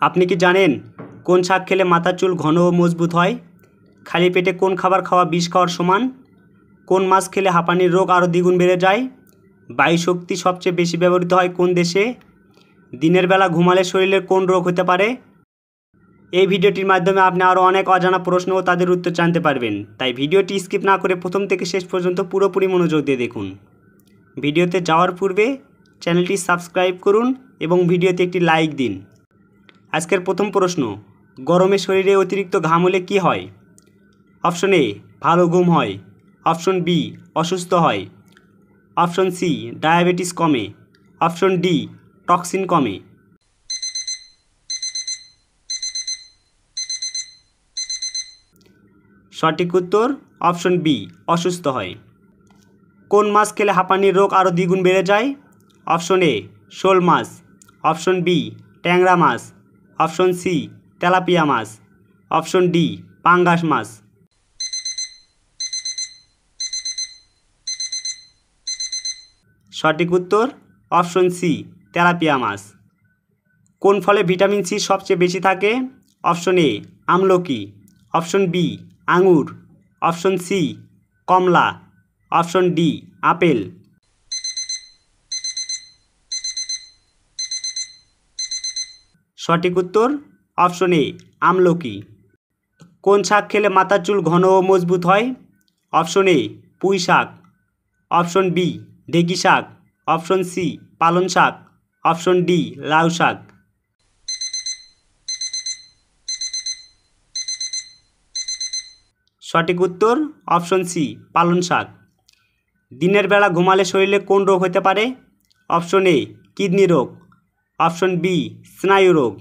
আপনি কি জানেন কোন শাক খেলে মাথার চুল ঘন ও মজবুত হয়? খালি পেটে কোন খাবার খাওয়া বিষ খাওয়ার সমান? কোন মাছ খেলে হাঁপানির রোগ আরও দ্বিগুণ বেড়ে যায়? বায়ু শক্তি সবচেয়ে বেশি ব্যবহৃত হয় কোন দেশে? দিনের বেলা ঘুমালে শরীরের কোন রোগ হতে পারে? এই ভিডিওটির মাধ্যমে আপনি আরও অনেক অজানা প্রশ্ন ও তাদের উত্তর জানতে পারবেন, তাই ভিডিওটি স্কিপ না করে প্রথম থেকে শেষ পর্যন্ত পুরোপুরি মনোযোগ দিয়ে দেখুন। ভিডিওতে যাওয়ার পূর্বে চ্যানেলটি সাবস্ক্রাইব করুন এবং ভিডিওতে একটি লাইক দিন। আজকের প্রথম প্রশ্ন, গরমে শরীরে অতিরিক্ত ঘাম হলে কী হয়? অপশন এ, ভালো ঘুম হয়। অপশন বি, অসুস্থ হয়। অপশন সি, ডায়াবেটিস কমে। অপশন ডি, টক্সিন কমে। সঠিক উত্তর অপশন বি, অসুস্থ হয়। কোন মাছ খেলে হাঁপানির রোগ আরও দ্বিগুণ বেড়ে যায়? অপশন এ, শোল মাছ। অপশন বি, ট্যাংরা মাছ। অপশন সি, তেলাপিয়া মাছ। অপশন ডি, পাঙ্গাস মাছ। সঠিক উত্তর অপশন সি, তেলাপিয়া মাছ। কোন ফলে ভিটামিন সি সবচেয়ে বেশি থাকে? অপশন এ, আমলকি। অপশন বি, আঙুর। অপশন সি, কমলা। অপশন ডি, আপেল। সঠিক উত্তর অপশন এ, আমলকি। কোন শাক খেলে মাথার চুল ঘন ও মজবুত হয়? অপশন এ, পুঁই শাক। অপশন বি, ঢেঁকি শাক। অপশন সি, পালং শাক। অপশন ডি, লাউ শাক। সঠিক উত্তর অপশন সি, পালং শাক। দিনের বেলা ঘুমালে শরীরে কোন রোগ হতে পারে? অপশন এ, কিডনি রোগ। অপশন বি, স্নায়ু রোগ।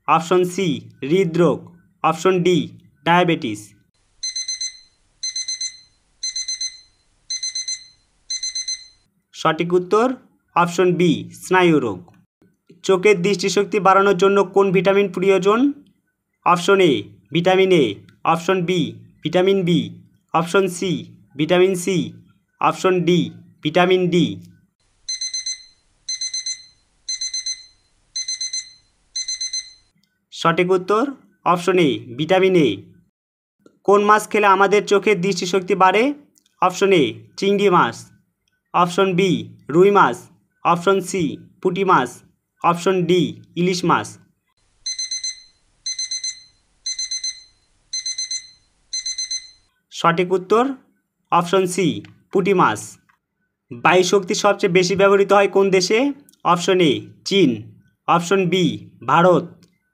অপশন সি, হৃদরোগ। Option D, diabetes. সঠিক উত্তর অপশন বি, স্নায়ু রোগ। চোখের দৃষ্টিশক্তি বাড়ানোর জন্য কোন ভিটামিন প্রয়োজন? Option A, vitamin A. Option B, vitamin B. Option C, vitamin C. Option D, vitamin D. সঠিক উত্তর অপশন এ, ভিটামিন এ। কোন মাছ খেলে আমাদের চোখের দৃষ্টিশক্তি বাড়ে? অপশন এ, চিংড়ি মাছ। অপশন বি, রুই মাছ। অপশন সি, পুঁটি মাছ। অপশন ডি, ইলিশ মাছ। সঠিক উত্তর অপশন সি, পুঁটি মাছ। বায়ু শক্তি সবচেয়ে বেশি ব্যবহৃত হয় কোন দেশে? অপশন এ, চীন। Option B, Bharat.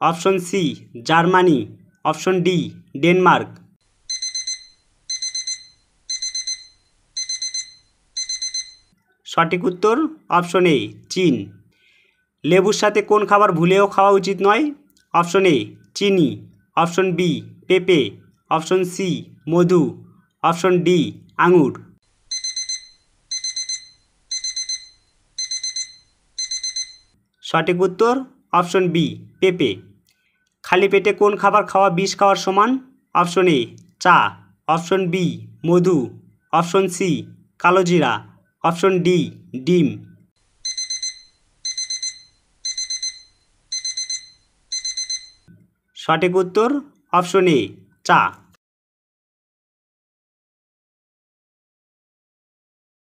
Option C, Germany. Option D, Denmark. সঠিক উত্তর অপশন এ, চীন। লেবুর সাথে কোন খাবার ভুলেও খাওয়া উচিত নয়? অপশন এ, চিনি। অপশন বি, পেঁপে। অপশন সি, মধু। অপশন ডি, আঙুর। সঠিক উত্তর অপশন বি, পেঁপে। খালি পেটে কোন খাবার খাওয়া বিষ খাওয়ার সমান? অপশন এ, চা। অপশন বি, মধু। অপশন সি, কালোজিরা। অপশন ডি, ডিম। সঠিক উত্তর অপশন এ, চা।